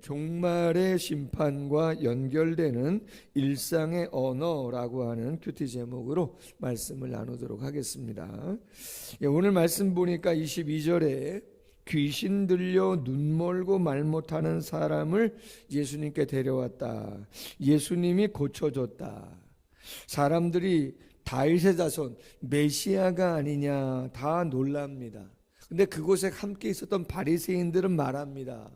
종말의 심판과 연결되는 일상의 언어라고 하는 큐티 제목으로 말씀을 나누도록 하겠습니다. 오늘 말씀 보니까 22절에 귀신 들려 눈 멀고 말 못하는 사람을 예수님께 데려왔다. 예수님이 고쳐줬다. 사람들이 다윗의 자손 메시아가 아니냐 다 놀랍니다. 근데 그곳에 함께 있었던 바리새인들은 말합니다.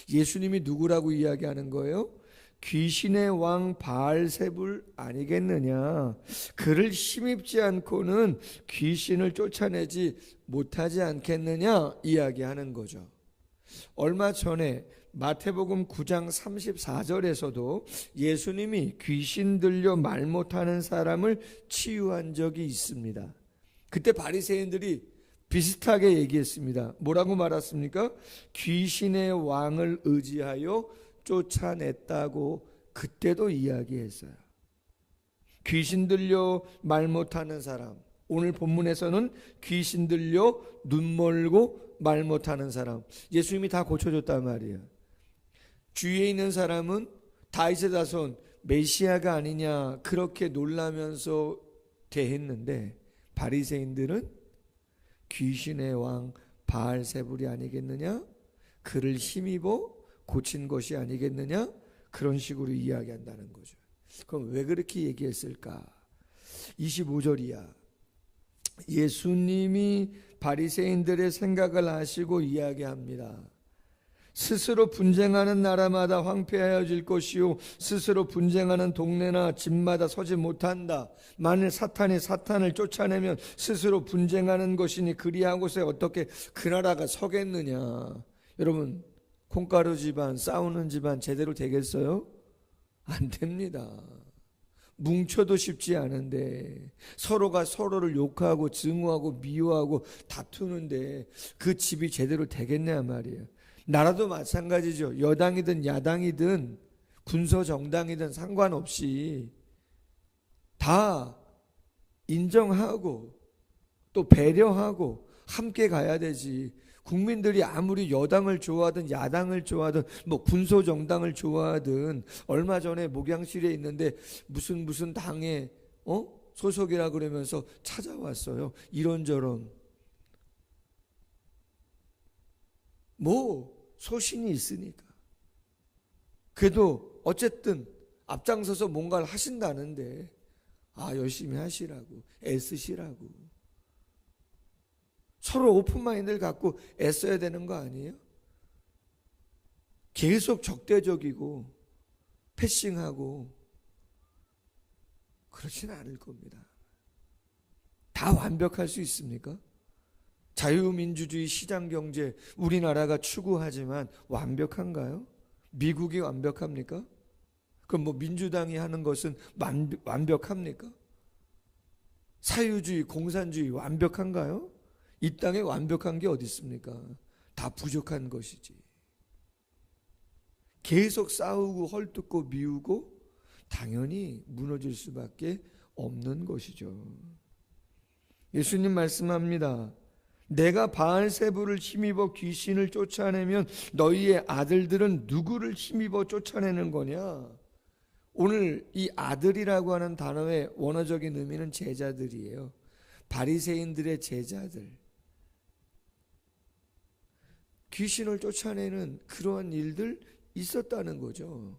예수님이 누구라고 이야기하는 거예요? 귀신의 왕 바알세불 아니겠느냐? 그를 힘입지 않고는 귀신을 쫓아내지 못하지 않겠느냐? 이야기하는 거죠. 얼마 전에 마태복음 9장 34절에서도 예수님이 귀신 들려 말 못하는 사람을 치유한 적이 있습니다. 그때 바리새인들이 비슷하게 얘기했습니다. 뭐라고 말했습니까? 귀신의 왕을 의지하여 쫓아냈다고 그때도 이야기했어요. 귀신 들려 말 못하는 사람, 오늘 본문에서는 귀신 들려 눈 멀고 말 못하는 사람, 예수님이 다 고쳐줬단 말이에요. 주위에 있는 사람은 다윗의 자손 메시아가 아니냐 그렇게 놀라면서 대했는데 바리새인들은 귀신의 왕 바알세불이 아니겠느냐? 그를 힘입어 고친 것이 아니겠느냐? 그런 식으로 이야기한다는 거죠. 그럼 왜 그렇게 얘기했을까? 25절이야. 예수님이 바리새인들의 생각을 아시고 이야기합니다. 스스로 분쟁하는 나라마다 황폐하여질 것이요 스스로 분쟁하는 동네나 집마다 서지 못한다. 만일 사탄이 사탄을 쫓아내면 스스로 분쟁하는 것이니 그리한 곳에 어떻게 그 나라가 서겠느냐. 여러분, 콩가루 집안, 싸우는 집안 제대로 되겠어요? 안 됩니다. 뭉쳐도 쉽지 않은데 서로가 서로를 욕하고 증오하고 미워하고 다투는데 그 집이 제대로 되겠냐 말이에요. 나라도 마찬가지죠. 여당이든 야당이든 군소정당이든 상관없이 다 인정하고 또 배려하고 함께 가야 되지. 국민들이 아무리 여당을 좋아하든 야당을 좋아하든 뭐 군소정당을 좋아하든 얼마 전에 목양실에 있는데 무슨 당에 소속이라 그러면서 찾아왔어요. 이런저런 뭐 소신이 있으니까. 그래도 어쨌든 앞장서서 뭔가를 하신다는데 열심히 하시라고, 애쓰시라고. 서로 오픈마인드를 갖고 애써야 되는 거 아니에요? 계속 적대적이고 패싱하고 그렇지는 않을 겁니다. 다 완벽할 수 있습니까? 자유민주주의 시장경제 우리나라가 추구하지만 완벽한가요? 미국이 완벽합니까? 그럼 뭐 민주당이 하는 것은 완벽합니까? 사유주의, 공산주의 완벽한가요? 이 땅에 완벽한 게 어디 있습니까? 다 부족한 것이지. 계속 싸우고 헐뜯고 미우고 당연히 무너질 수밖에 없는 것이죠. 예수님 말씀합니다. 내가 바알세불을 힘입어 귀신을 쫓아내면 너희의 아들들은 누구를 힘입어 쫓아내는 거냐? 오늘 이 아들이라고 하는 단어의 원어적인 의미는 제자들이에요. 바리새인들의 제자들. 귀신을 쫓아내는 그러한 일들 있었다는 거죠.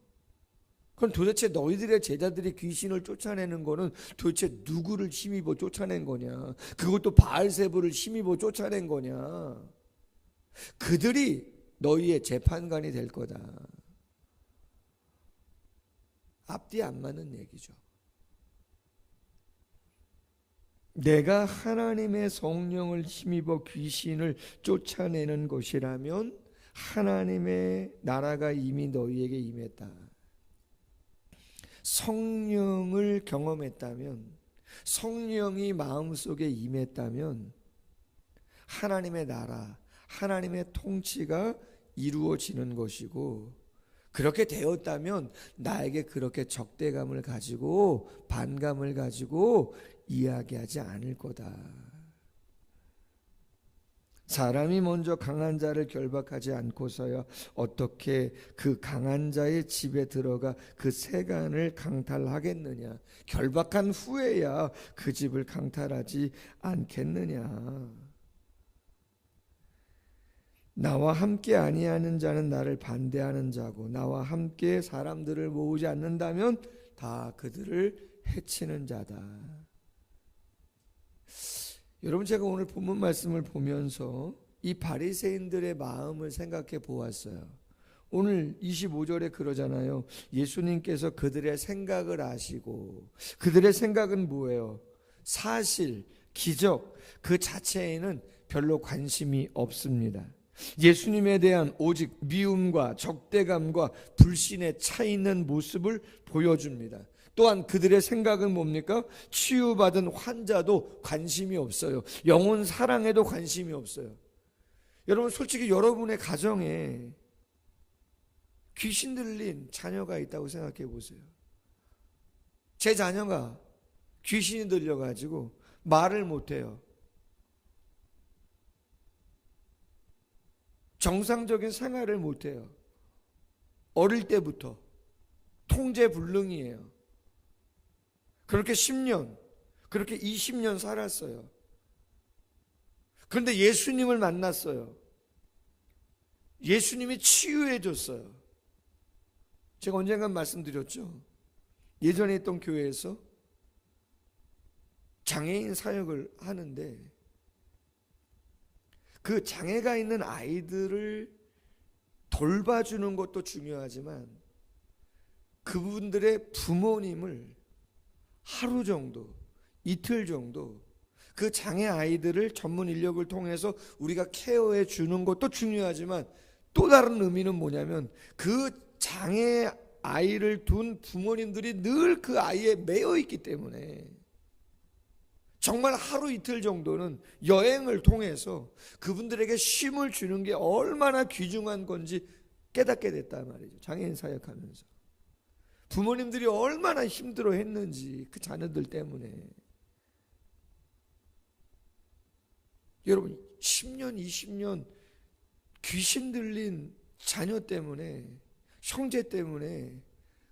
그럼 도대체 너희들의 제자들이 귀신을 쫓아내는 거는 도대체 누구를 힘입어 쫓아낸 거냐? 그것도 바알세불을 힘입어 쫓아낸 거냐? 그들이 너희의 재판관이 될 거다. 앞뒤 안 맞는 얘기죠. 내가 하나님의 성령을 힘입어 귀신을 쫓아내는 것이라면 하나님의 나라가 이미 너희에게 임했다. 성령을 경험했다면, 성령이 마음속에 임했다면 하나님의 나라, 하나님의 통치가 이루어지는 것이고, 그렇게 되었다면 나에게 그렇게 적대감을 가지고 반감을 가지고 이야기하지 않을 거다. 사람이 먼저 강한 자를 결박하지 않고서야 어떻게 그 강한 자의 집에 들어가 그 세간을 강탈하겠느냐. 결박한 후에야 그 집을 강탈하지 않겠느냐. 나와 함께 아니하는 자는 나를 반대하는 자고, 나와 함께 사람들을 모으지 않는다면 다 그들을 해치는 자다. 여러분, 제가 오늘 본문 말씀을 보면서 이 바리새인들의 마음을 생각해 보았어요. 오늘 25절에 그러잖아요. 예수님께서 그들의 생각을 아시고, 그들의 생각은 뭐예요? 사실, 기적 그 자체에는 별로 관심이 없습니다. 예수님에 대한 오직 미움과 적대감과 불신에 차 있는 모습을 보여줍니다. 또한 그들의 생각은 뭡니까? 치유받은 환자도 관심이 없어요. 영혼 사랑에도 관심이 없어요. 여러분, 솔직히 여러분의 가정에 귀신 들린 자녀가 있다고 생각해 보세요. 제 자녀가 귀신이 들려가지고 말을 못해요. 정상적인 생활을 못해요. 어릴 때부터 통제불능이에요. 그렇게 10년, 그렇게 20년 살았어요. 그런데 예수님을 만났어요. 예수님이 치유해 줬어요. 제가 언젠가 말씀드렸죠. 예전에 있던 교회에서 장애인 사역을 하는데 그 장애가 있는 아이들을 돌봐주는 것도 중요하지만 그분들의 부모님을 하루 정도, 이틀 정도 그 장애 아이들을 전문 인력을 통해서 우리가 케어해 주는 것도 중요하지만 또 다른 의미는 뭐냐면 그 장애 아이를 둔 부모님들이 늘 그 아이에 매여 있기 때문에 정말 하루 이틀 정도는 여행을 통해서 그분들에게 쉼을 주는 게 얼마나 귀중한 건지 깨닫게 됐단 말이죠. 장애인 사역하면서 부모님들이 얼마나 힘들어 했는지 그 자녀들 때문에. 여러분, 10년 20년 귀신 들린 자녀 때문에, 형제 때문에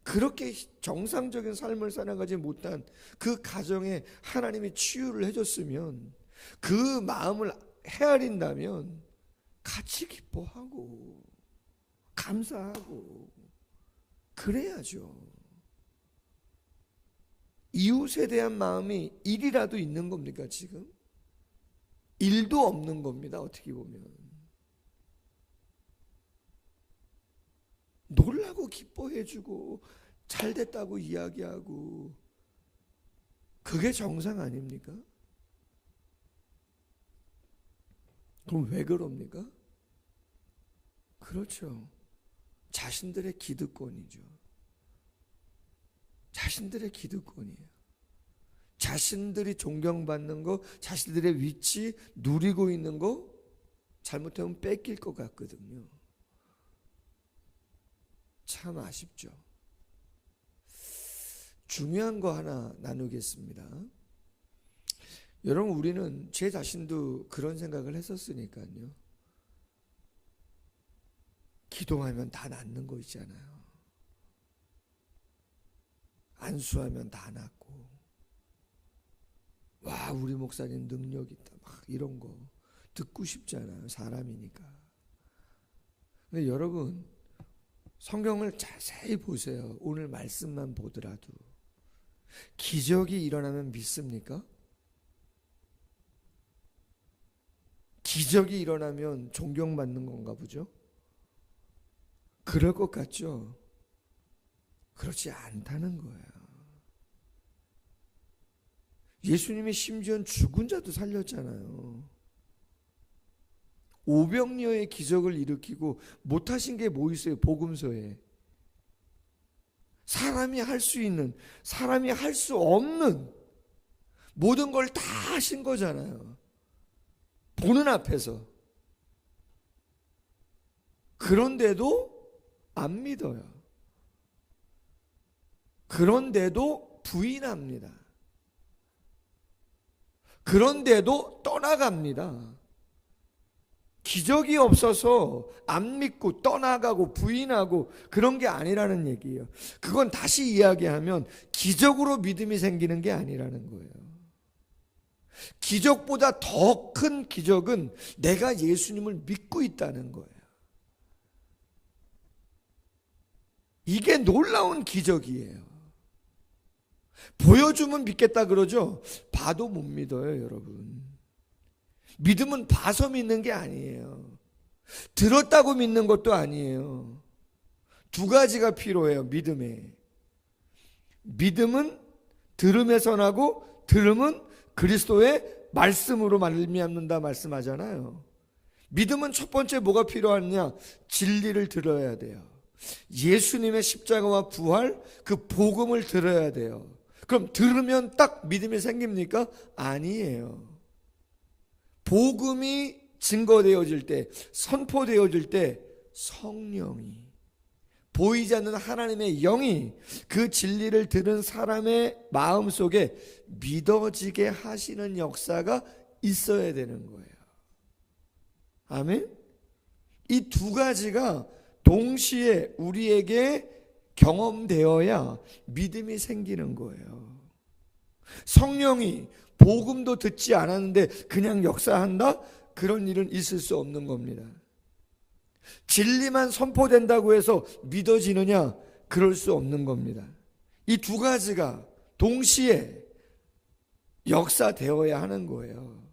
그렇게 정상적인 삶을 살아가지 못한 그 가정에 하나님이 치유를 해줬으면, 그 마음을 헤아린다면 같이 기뻐하고 감사하고 그래야죠. 이웃에 대한 마음이 1이라도 있는 겁니까 지금? 1도 없는 겁니다. 어떻게 보면 놀라고 기뻐해주고 잘됐다고 이야기하고 그게 정상 아닙니까? 그럼 왜 그럽니까? 그렇죠. 자신들의 기득권이죠. 자신들의 기득권이에요. 자신들이 존경받는 거, 자신들의 위치 누리고 있는 거 잘못하면 뺏길 것 같거든요. 참 아쉽죠. 중요한 거 하나 나누겠습니다. 여러분, 우리는 제 자신도 그런 생각을 했었으니까요. 기도하면 다 낫는 거 있잖아요. 안수하면 다 낫고, 와, 우리 목사님 능력 있다, 막 이런 거 듣고 싶잖아요. 사람이니까. 근데 여러분, 성경을 자세히 보세요. 오늘 말씀만 보더라도 기적이 일어나면 믿습니까? 기적이 일어나면 존경받는 건가 보죠? 그럴 것 같죠? 그렇지 않다는 거예요. 예수님이 심지어 죽은 자도 살렸잖아요. 오병이어의 기적을 일으키고 못하신 게 뭐 있어요? 복음서에. 사람이 할 수 있는, 사람이 할 수 없는 모든 걸 다 하신 거잖아요. 보는 앞에서. 그런데도 안 믿어요. 그런데도 부인합니다. 그런데도 떠나갑니다. 기적이 없어서 안 믿고 떠나가고 부인하고 그런 게 아니라는 얘기예요. 그건 다시 이야기하면 기적으로 믿음이 생기는 게 아니라는 거예요. 기적보다 더 큰 기적은 내가 예수님을 믿고 있다는 거예요. 이게 놀라운 기적이에요. 보여주면 믿겠다 그러죠? 봐도 못 믿어요, 여러분. 믿음은 봐서 믿는 게 아니에요. 들었다고 믿는 것도 아니에요. 두 가지가 필요해요, 믿음에. 믿음은 들음에서 나고 들음은 그리스도의 말씀으로 말미암는다 말씀하잖아요. 믿음은 첫 번째 뭐가 필요하냐? 진리를 들어야 돼요. 예수님의 십자가와 부활, 그 복음을 들어야 돼요. 그럼 들으면 딱 믿음이 생깁니까? 아니에요. 복음이 증거되어질 때, 선포되어질 때 성령이, 보이지 않는 하나님의 영이 그 진리를 들은 사람의 마음속에 믿어지게 하시는 역사가 있어야 되는 거예요. 아멘? 이 두 가지가 동시에 우리에게 경험되어야 믿음이 생기는 거예요. 성령이 복음도 듣지 않았는데 그냥 역사한다? 그런 일은 있을 수 없는 겁니다. 진리만 선포된다고 해서 믿어지느냐? 그럴 수 없는 겁니다. 이 두 가지가 동시에 역사되어야 하는 거예요.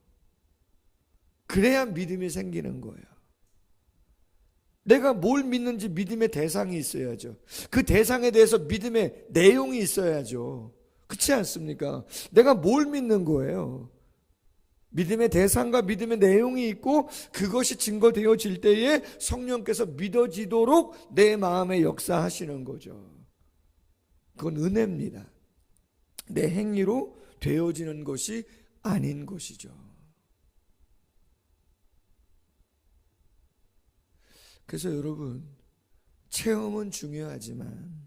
그래야 믿음이 생기는 거예요. 내가 뭘 믿는지 믿음의 대상이 있어야죠. 그 대상에 대해서 믿음의 내용이 있어야죠. 그렇지 않습니까? 내가 뭘 믿는 거예요? 믿음의 대상과 믿음의 내용이 있고 그것이 증거되어질 때에 성령께서 믿어지도록 내 마음에 역사하시는 거죠. 그건 은혜입니다. 내 행위로 되어지는 것이 아닌 것이죠. 그래서 여러분, 체험은 중요하지만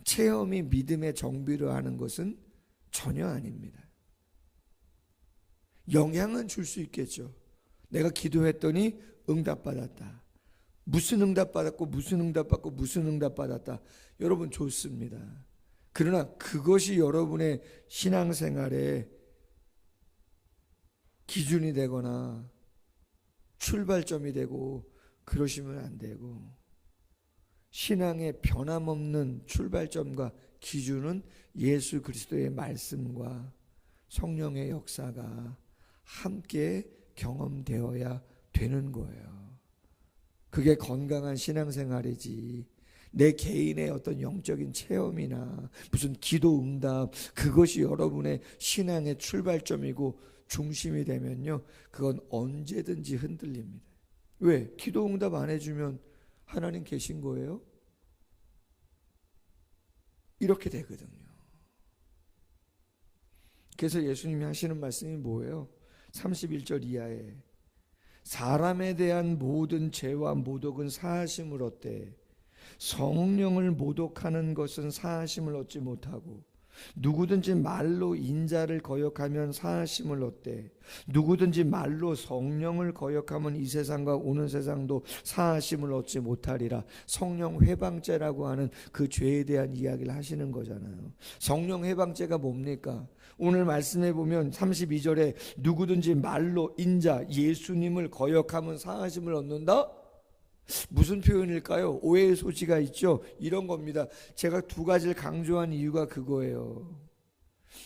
체험이 믿음의 정비를 하는 것은 전혀 아닙니다. 영향은 줄 수 있겠죠. 내가 기도했더니 응답받았다. 무슨 응답받았고 무슨 응답받고 무슨 응답받았다. 여러분 좋습니다. 그러나 그것이 여러분의 신앙생활에 기준이 되거나 출발점이 되고 그러시면 안 되고, 신앙의 변함없는 출발점과 기준은 예수 그리스도의 말씀과 성령의 역사가 함께 경험되어야 되는 거예요. 그게 건강한 신앙생활이지, 내 개인의 어떤 영적인 체험이나 무슨 기도 응답, 그것이 여러분의 신앙의 출발점이고 중심이 되면요, 그건 언제든지 흔들립니다. 왜? 기도 응답 안 해주면 하나님 계신 거예요? 이렇게 되거든요. 그래서 예수님이 하시는 말씀이 뭐예요? 31절 이하에 사람에 대한 모든 죄와 모독은 사하심을 얻되 성령을 모독하는 것은 사하심을 얻지 못하고, 누구든지 말로 인자를 거역하면 사하심을 얻되 누구든지 말로 성령을 거역하면 이 세상과 오는 세상도 사하심을 얻지 못하리라. 성령 회방죄라고 하는 그 죄에 대한 이야기를 하시는 거잖아요. 성령 회방죄가 뭡니까? 오늘 말씀해 보면 32절에 누구든지 말로 인자 예수님을 거역하면 사하심을 얻는다? 무슨 표현일까요? 오해의 소지가 있죠. 이런 겁니다. 제가 두 가지를 강조한 이유가 그거예요.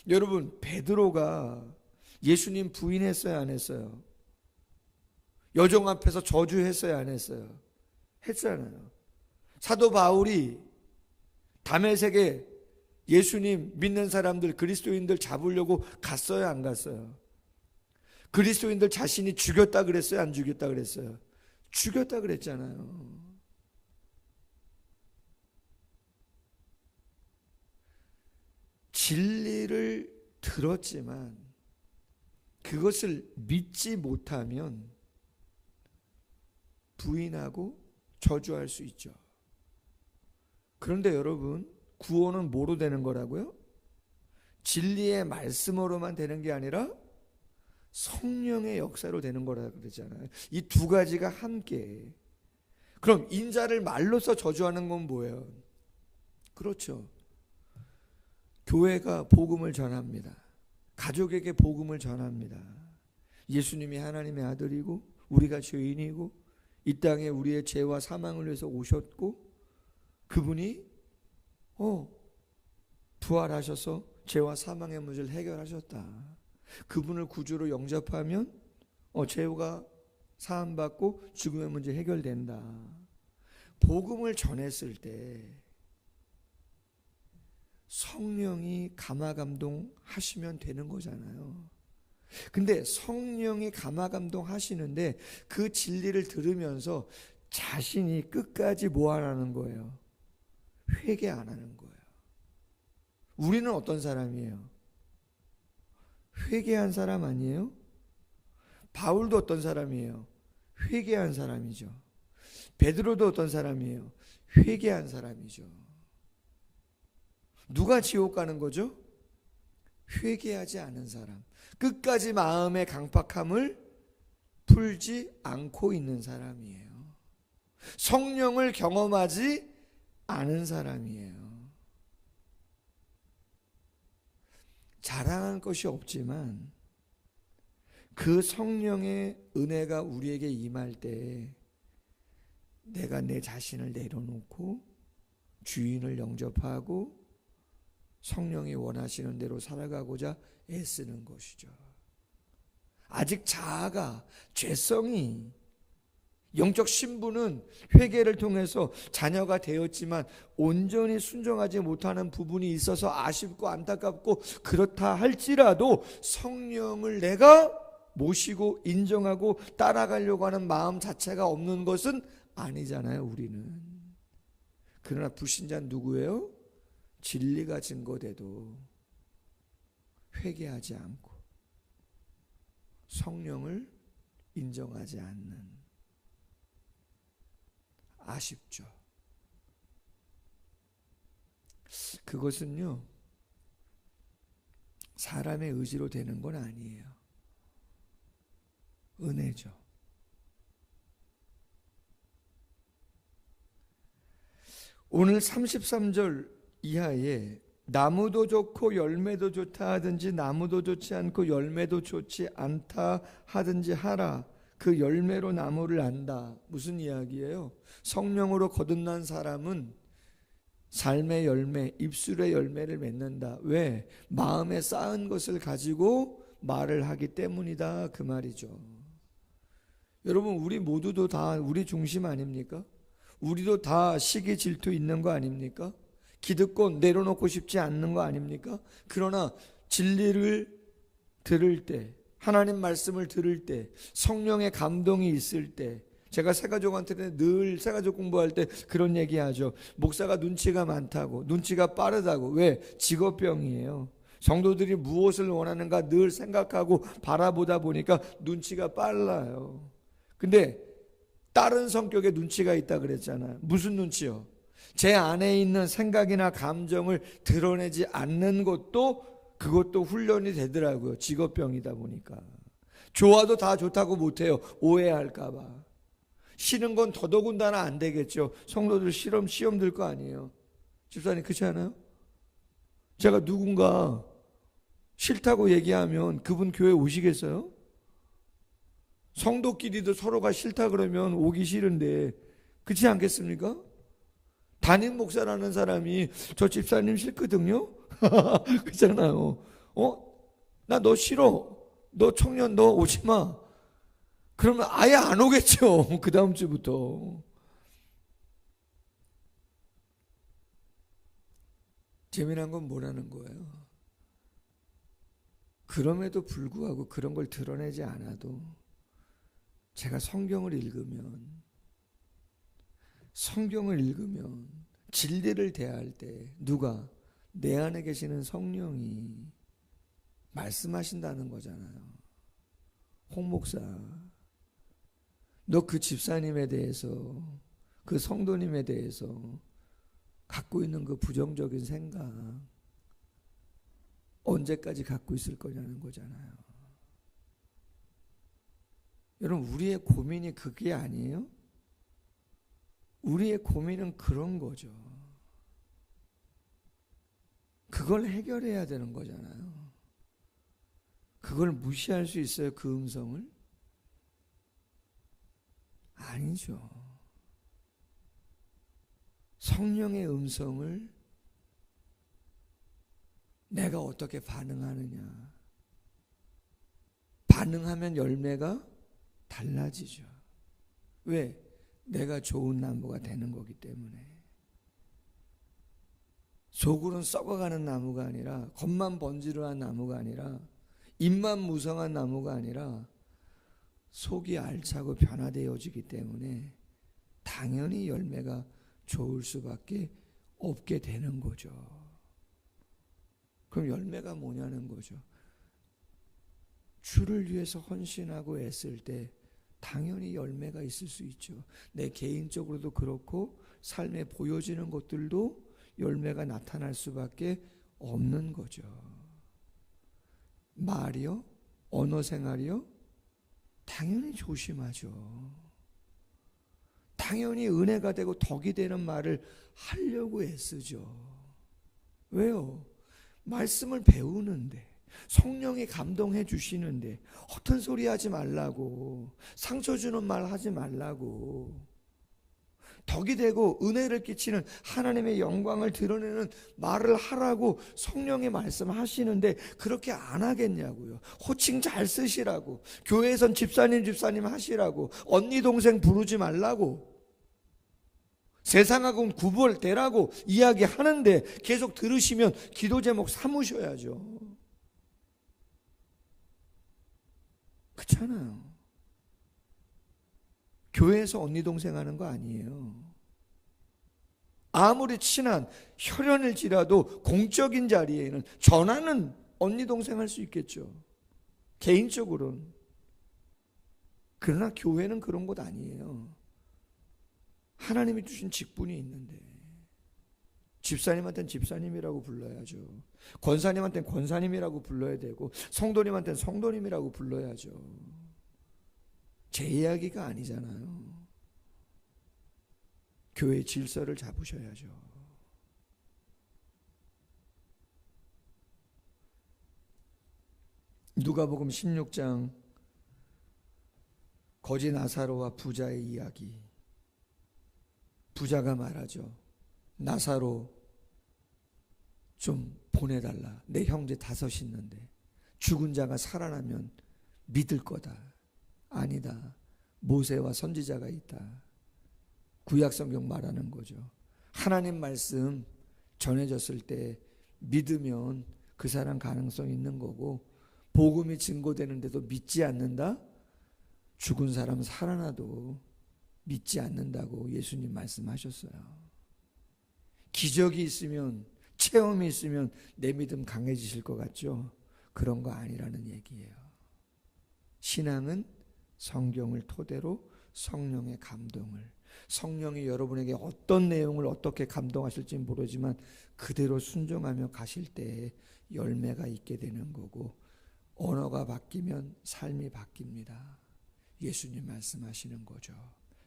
여러분, 베드로가 예수님 부인했어요, 안 했어요? 여종 앞에서 저주했어요, 안 했어요? 했잖아요. 사도 바울이 다메섹에 예수님 믿는 사람들, 그리스도인들 잡으려고 갔어요, 안 갔어요? 그리스도인들 자신이 죽였다 그랬어요, 안 죽였다 그랬어요? 죽였다 그랬잖아요. 진리를 들었지만 그것을 믿지 못하면 부인하고 저주할 수 있죠. 그런데 여러분, 구원은 뭐로 되는 거라고요? 진리의 말씀으로만 되는 게 아니라 성령의 역사로 되는 거라 그러잖아요. 이 두 가지가 함께. 그럼 인자를 말로써 저주하는 건 뭐예요? 그렇죠. 교회가 복음을 전합니다. 가족에게 복음을 전합니다. 예수님이 하나님의 아들이고 우리가 죄인이고 이 땅에 우리의 죄와 사망을 위해서 오셨고 그분이 부활하셔서 죄와 사망의 문제를 해결하셨다. 그분을 구주로 영접하면 죄가 사함받고 죽음의 문제 해결된다. 복음을 전했을 때 성령이 감화감동 하시면 되는 거잖아요. 근데 성령이 감화감동 하시는데 그 진리를 들으면서 자신이 끝까지 뭐 안 하는 거예요? 회개 안 하는 거예요. 우리는 어떤 사람이에요? 회개한 사람 아니에요? 바울도 어떤 사람이에요? 회개한 사람이죠. 베드로도 어떤 사람이에요? 회개한 사람이죠. 누가 지옥 가는 거죠? 회개하지 않은 사람. 끝까지 마음의 강팍함을 풀지 않고 있는 사람이에요. 성령을 경험하지 않은 사람이에요. 자랑할 것이 없지만 그 성령의 은혜가 우리에게 임할 때 내가 내 자신을 내려놓고 주인을 영접하고 성령이 원하시는 대로 살아가고자 애쓰는 것이죠. 아직 자아가, 죄성이, 영적 신분은 회개를 통해서 자녀가 되었지만 온전히 순종하지 못하는 부분이 있어서 아쉽고 안타깝고 그렇다 할지라도 성령을 내가 모시고 인정하고 따라가려고 하는 마음 자체가 없는 것은 아니잖아요, 우리는. 그러나 불신자는 누구예요? 진리가 증거돼도 회개하지 않고 성령을 인정하지 않는, 아쉽죠. 그것은요 사람의 의지로 되는 건 아니에요. 은혜죠. 오늘 33절 이하에 나무도 좋고 열매도 좋다 하든지 나무도 좋지 않고 열매도 좋지 않다 하든지 하라. 그 열매로 나무를 안다. 무슨 이야기예요? 성령으로 거듭난 사람은 삶의 열매, 입술의 열매를 맺는다. 왜? 마음에 쌓은 것을 가지고 말을 하기 때문이다. 그 말이죠. 여러분, 우리 모두도 다 우리 중심 아닙니까? 우리도 다 시기 질투 있는 거 아닙니까? 기득권 내려놓고 싶지 않는 거 아닙니까? 그러나 진리를 들을 때, 하나님 말씀을 들을 때, 성령의 감동이 있을 때, 제가 새가족한테 늘 새가족 공부할 때 그런 얘기하죠. 목사가 눈치가 많다고, 눈치가 빠르다고. 왜? 직업병이에요. 성도들이 무엇을 원하는가 늘 생각하고 바라보다 보니까 눈치가 빨라요. 근데 다른 성격에 눈치가 있다 그랬잖아요. 무슨 눈치요? 제 안에 있는 생각이나 감정을 드러내지 않는 것도 그것도 훈련이 되더라고요. 직업병이다 보니까. 좋아도 다 좋다고 못해요. 오해할까 봐. 싫은 건 더더군다나 안 되겠죠. 성도들 시험 들 거 아니에요. 집사님 그렇지 않아요? 제가 누군가 싫다고 얘기하면 그분 교회 오시겠어요? 성도끼리도 서로가 싫다 그러면 오기 싫은데 그렇지 않겠습니까? 담임 목사라는 사람이 저 집사님 싫거든요? 그렇잖아요. 나 너 싫어. 너 청년 너 오지 마. 그러면 아예 안 오겠죠. 그 다음 주부터. 재미난 건 뭐라는 거예요? 그럼에도 불구하고 그런 걸 드러내지 않아도 제가 성경을 읽으면 진리를 대할 때 누가? 내 안에 계시는 성령이 말씀하신다는 거잖아요. 홍 목사, 너 그 집사님에 대해서, 그 성도님에 대해서 갖고 있는 그 부정적인 생각 언제까지 갖고 있을 거냐는 거잖아요. 여러분, 우리의 고민이 그게 아니에요? 우리의 고민은 그런 거죠. 그걸 해결해야 되는 거잖아요. 그걸 무시할 수 있어요, 그 음성을? 아니죠. 성령의 음성을 내가 어떻게 반응하느냐. 반응하면 열매가 달라지죠. 왜? 내가 좋은 나무가 되는 거기 때문에. 속으로는 썩어가는 나무가 아니라, 겉만 번지르한 나무가 아니라, 입만 무성한 나무가 아니라 속이 알차고 변화되어지기 때문에 당연히 열매가 좋을 수밖에 없게 되는 거죠. 그럼 열매가 뭐냐는 거죠. 주를 위해서 헌신하고 애쓸 때 당연히 열매가 있을 수 있죠. 내 개인적으로도 그렇고 삶에 보여지는 것들도 열매가 나타날 수밖에 없는 거죠. 말이요? 언어 생활이요? 당연히 조심하죠. 당연히 은혜가 되고 덕이 되는 말을 하려고 애쓰죠. 왜요? 말씀을 배우는데, 성령이 감동해 주시는데 허튼 소리 하지 말라고, 상처 주는 말 하지 말라고, 덕이 되고 은혜를 끼치는 하나님의 영광을 드러내는 말을 하라고 성령의 말씀하시는데 그렇게 안 하겠냐고요. 호칭 잘 쓰시라고, 교회에선 집사님 하시라고, 언니 동생 부르지 말라고, 세상하고는 구별되라고 이야기하는데 계속 들으시면 기도 제목 삼으셔야죠. 그렇잖아요. 교회에서 언니 동생 하는 거 아니에요. 아무리 친한 혈연일지라도 공적인 자리에는 전화는 언니 동생 할 수 있겠죠, 개인적으로는. 그러나 교회는 그런 곳 아니에요. 하나님이 주신 직분이 있는데 집사님한테는 집사님이라고 불러야죠. 권사님한테는 권사님이라고 불러야 되고 성도님한테는 성도님이라고 불러야죠. 제 이야기가 아니잖아요. 교회 질서를 잡으셔야죠. 누가복음 16장 거지 나사로와 부자의 이야기. 부자가 말하죠. 나사로 좀 보내달라. 내 형제 5 있는데 죽은 자가 살아나면 믿을 거다. 아니다. 모세와 선지자가 있다. 구약성경 말하는 거죠. 하나님 말씀 전해졌을 때 믿으면 그 사람 가능성 있는 거고, 복음이 증거되는데도 믿지 않는다? 죽은 사람 살아나도 믿지 않는다고 예수님 말씀하셨어요. 기적이 있으면, 체험이 있으면 내 믿음 강해지실 것 같죠? 그런 거 아니라는 얘기예요. 신앙은 성경을 토대로 성령의 감동을, 성령이 여러분에게 어떤 내용을 어떻게 감동하실지 모르지만 그대로 순종하며 가실 때 열매가 있게 되는 거고, 언어가 바뀌면 삶이 바뀝니다. 예수님 말씀하시는 거죠.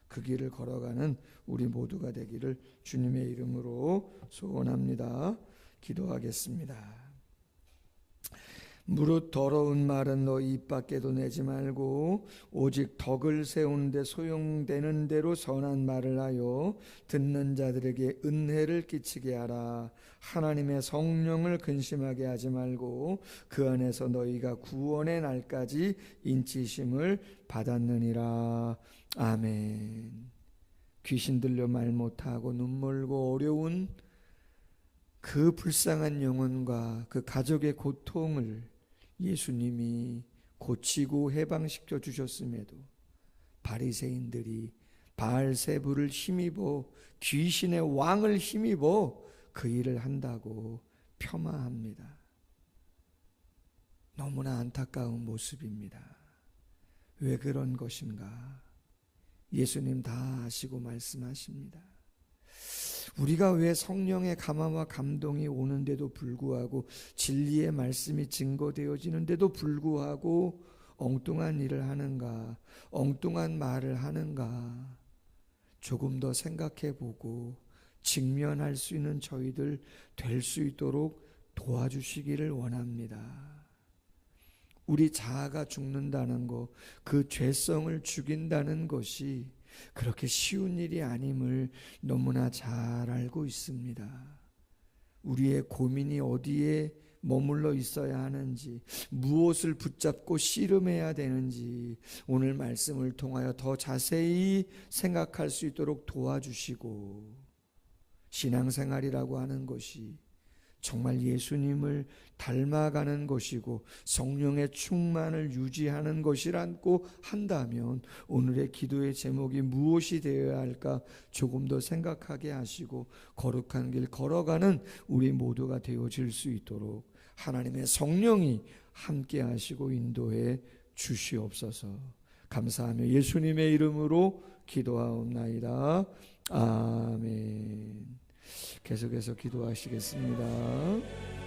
그 길을 걸어가는 우리 모두가 되기를 주님의 이름으로 소원합니다. 기도하겠습니다. 무릇 더러운 말은 너희 입 밖에도 내지 말고 오직 덕을 세우는데 소용되는 대로 선한 말을 하여 듣는 자들에게 은혜를 끼치게 하라. 하나님의 성령을 근심하게 하지 말고 그 안에서 너희가 구원의 날까지 인치심을 받았느니라. 아멘. 귀신 들려 말 못하고 눈멀고 어려운 그 불쌍한 영혼과 그 가족의 고통을 예수님이 고치고 해방시켜 주셨음에도 바리새인들이 바알세불을 힘입어 귀신의 왕을 힘입어 그 일을 한다고 폄하합니다. 너무나 안타까운 모습입니다. 왜 그런 것인가? 예수님 다 아시고 말씀하십니다. 우리가 왜 성령의 감화와 감동이 오는데도 불구하고, 진리의 말씀이 증거되어지는데도 불구하고 엉뚱한 일을 하는가, 엉뚱한 말을 하는가 조금 더 생각해 보고 직면할 수 있는 저희들 될 수 있도록 도와주시기를 원합니다. 우리 자아가 죽는다는 것, 그 죄성을 죽인다는 것이 그렇게 쉬운 일이 아님을 너무나 잘 알고 있습니다. 우리의 고민이 어디에 머물러 있어야 하는지, 무엇을 붙잡고 씨름해야 되는지 오늘 말씀을 통하여 더 자세히 생각할 수 있도록 도와주시고, 신앙생활이라고 하는 것이 정말 예수님을 닮아가는 것이고 성령의 충만을 유지하는 것이라고 한다면 오늘의 기도의 제목이 무엇이 되어야 할까 조금 더 생각하게 하시고 거룩한 길 걸어가는 우리 모두가 되어질 수 있도록 하나님의 성령이 함께 하시고 인도해 주시옵소서. 감사하며 예수님의 이름으로 기도하옵나이다. 아멘. 계속해서 기도하시겠습니다.